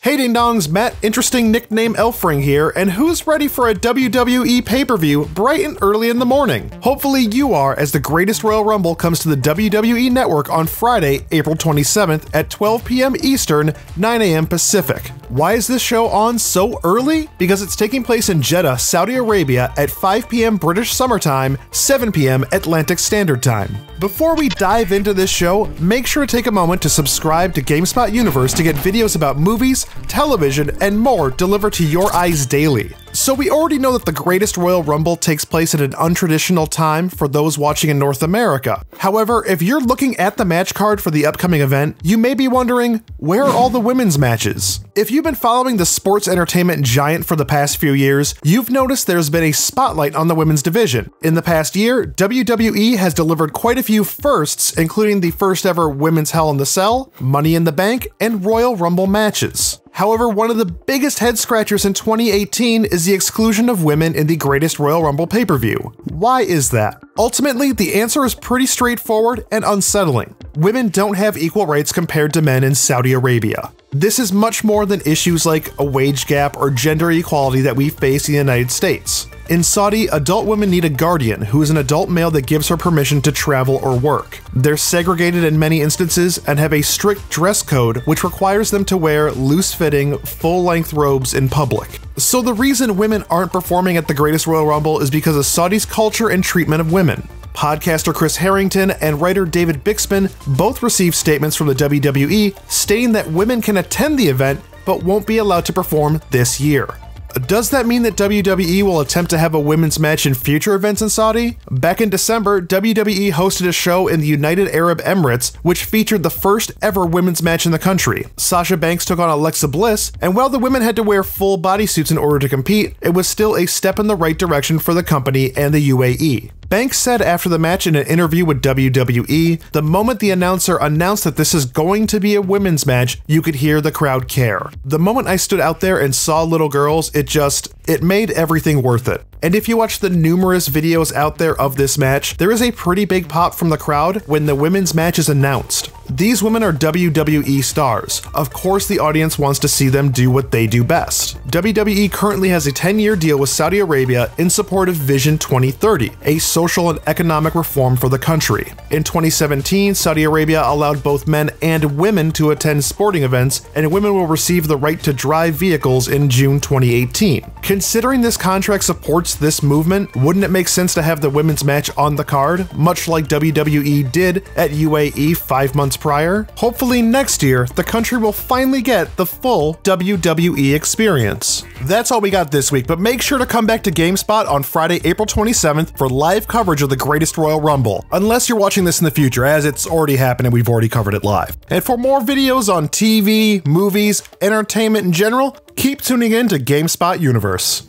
Hey Ding Dongs, Matt, interesting nickname Elfring here, and who's ready for a WWE pay-per-view bright and early in the morning? Hopefully you are, as the Greatest Royal Rumble comes to the WWE Network on Friday, April 27th at 12 p.m. Eastern, 9 a.m. Pacific. Why is this show on so early? Because it's taking place in Jeddah, Saudi Arabia at 5 p.m. British Summer Time, 7 p.m. Atlantic Standard Time. Before we dive into this show, make sure to take a moment to subscribe to GameSpot Universe to get videos about movies, television, and more delivered to your eyes daily. So we already know that the Greatest Royal Rumble takes place at an untraditional time for those watching in North America. However, if you're looking at the match card for the upcoming event, you may be wondering, where are all the women's matches? If you've been following the sports entertainment giant for the past few years, you've noticed there's been a spotlight on the women's division. In the past year, WWE has delivered quite a few firsts, including the first ever Women's Hell in the Cell, Money in the Bank, and Royal Rumble matches. However, one of the biggest head scratchers in 2018 is the exclusion of women in the Greatest Royal Rumble pay-per-view. Why is that? Ultimately, the answer is pretty straightforward and unsettling. Women don't have equal rights compared to men in Saudi Arabia. This is much more than issues like a wage gap or gender equality that we face in the United States. In Saudi, adult women need a guardian who is an adult male that gives her permission to travel or work. They're segregated in many instances and have a strict dress code which requires them to wear loose-fitting, full-length robes in public. So the reason women aren't performing at the Greatest Royal Rumble is because of Saudi's culture and treatment of women. Podcaster Chris Harrington and writer David Bixby both received statements from the WWE stating that women can attend the event but won't be allowed to perform this year. Does that mean that WWE will attempt to have a women's match in future events in Saudi? Back in December, WWE hosted a show in the United Arab Emirates, which featured the first ever women's match in the country. Sasha Banks took on Alexa Bliss, and while the women had to wear full bodysuits in order to compete, it was still a step in the right direction for the company and the UAE. Banks said after the match in an interview with WWE, the moment the announcer announced that this is going to be a women's match, you could hear the crowd care. The moment I stood out there and saw little girls, it made everything worth it. And if you watch the numerous videos out there of this match, there is a pretty big pop from the crowd when the women's match is announced. These women are WWE stars. Of course the audience wants to see them do what they do best. WWE currently has a 10-year deal with Saudi Arabia in support of Vision 2030, a social and economic reform for the country. In 2017, Saudi Arabia allowed both men and women to attend sporting events, and women will receive the right to drive vehicles in June 2018. Considering this contract supports this movement, wouldn't it make sense to have the women's match on the card, much like WWE did at UAE 5 months prior? Hopefully next year, the country will finally get the full WWE experience. That's all we got this week, but make sure to come back to GameSpot on Friday, April 27th for live coverage of the Greatest Royal Rumble, unless you're watching this in the future, as it's already happened and we've already covered it live. And for more videos on TV, movies, entertainment in general, keep tuning in to GameSpot Universe.